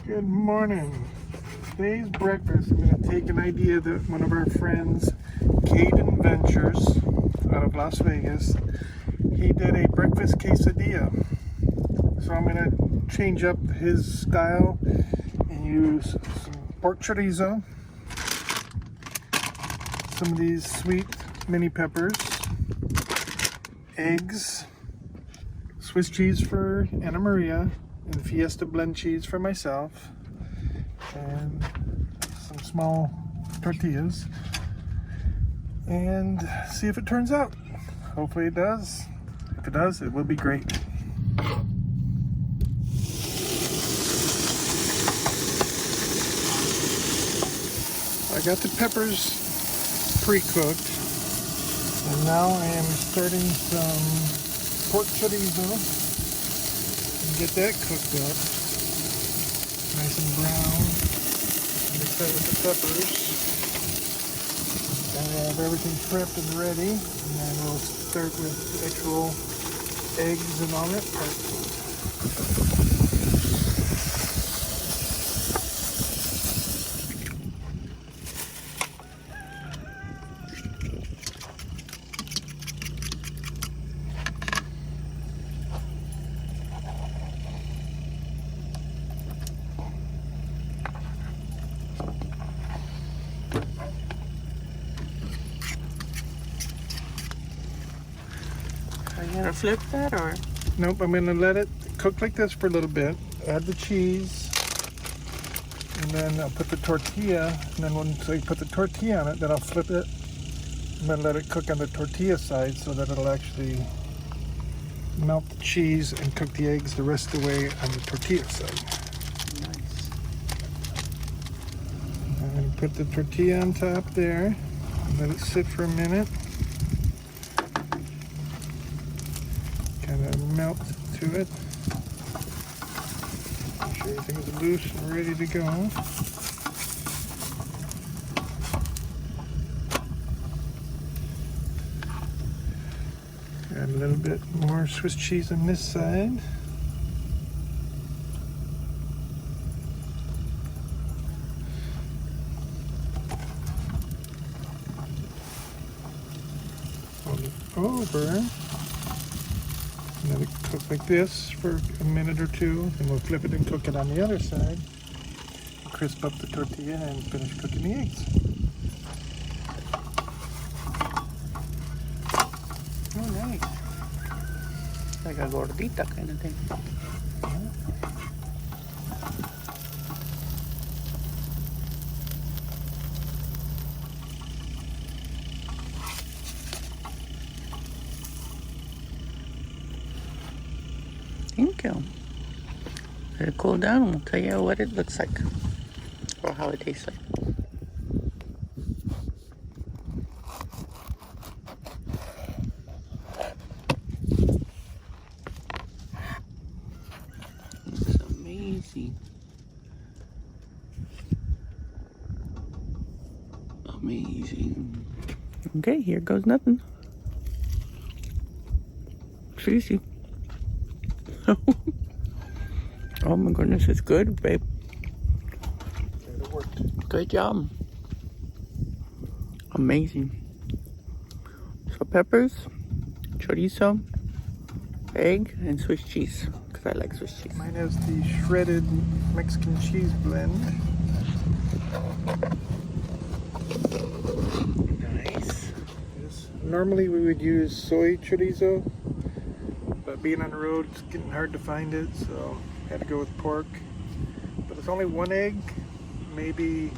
Good morning. Today's breakfast, I'm going to take an idea that one of our friends, Caden Ventures, out of Las Vegas, he did a breakfast quesadilla. So I'm going to change up his style and use some pork chorizo, some of these sweet mini peppers, eggs, Swiss cheese for Anna Maria, and Fiesta blend cheese for myself, and some small tortillas, and see if it turns out. Hopefully it does. If it does, it will be great. I got the peppers pre-cooked, and now I am starting some pork chorizo. Get that cooked up nice and brown. Mix that with the peppers. And I have everything prepped and ready. And then we'll start with the actual eggs and all that part. Are you gonna flip that or? Nope, I'm gonna let it cook like this for a little bit. Add the cheese, and then I'll put the tortilla, and then once I put the tortilla on it, then I'll flip it, and then let it cook on the tortilla side so that it'll actually melt the cheese and cook the eggs the rest of the way on the tortilla side. Nice. And put the tortilla on top there, and let it sit for a minute. Kind of melt to it. Make sure everything's loose and ready to go. Add a little bit more Swiss cheese on this side. Fold it over. Let it cook like this for a minute or two, and we'll flip it and cook it on the other side. Crisp up the tortilla and finish cooking the eggs. Oh, nice. Like a gordita kind of thing. Thank you. Let it cool down and we'll tell you what it looks like or how it tastes like. It's amazing. Amazing. Okay, here goes nothing. It's easy. Oh my goodness, it's good, babe. It worked. Good job. Amazing. So peppers, chorizo, egg, and Swiss cheese, because I like Swiss cheese. Mine has the shredded Mexican cheese blend. Nice. Normally we would use soy chorizo, but being on the road, it's getting hard to find it, so I had to go with pork. But it's only one egg, maybe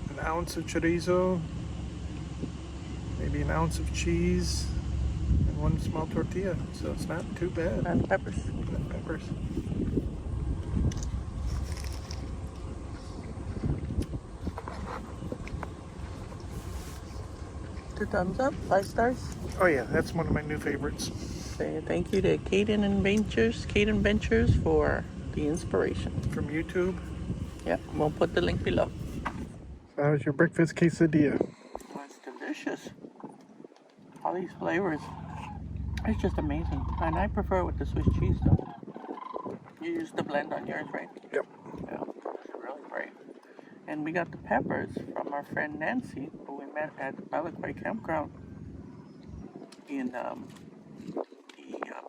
an ounce of chorizo, maybe an ounce of cheese, and one small tortilla, so it's not too bad. And peppers. And peppers. Two thumbs up, 5 stars. Oh yeah, that's one of my new favorites. Say thank you to Caden Ventures for the inspiration. From YouTube. Yep, we'll put the link below. So how's your breakfast quesadilla? Oh, it's delicious. All these flavors. It's just amazing. And I prefer it with the Swiss cheese though. You use the blend on yours, right? Yep. Yeah. And we got the peppers from our friend Nancy, who we met at Alaquay Campground in the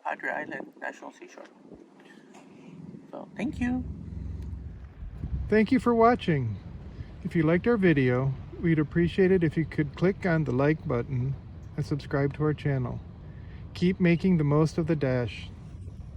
Padre Island National Seashore. So thank you. Thank you for watching. If you liked our video, we'd appreciate it if you could click on the like button and subscribe to our channel. Keep making the most of the dash.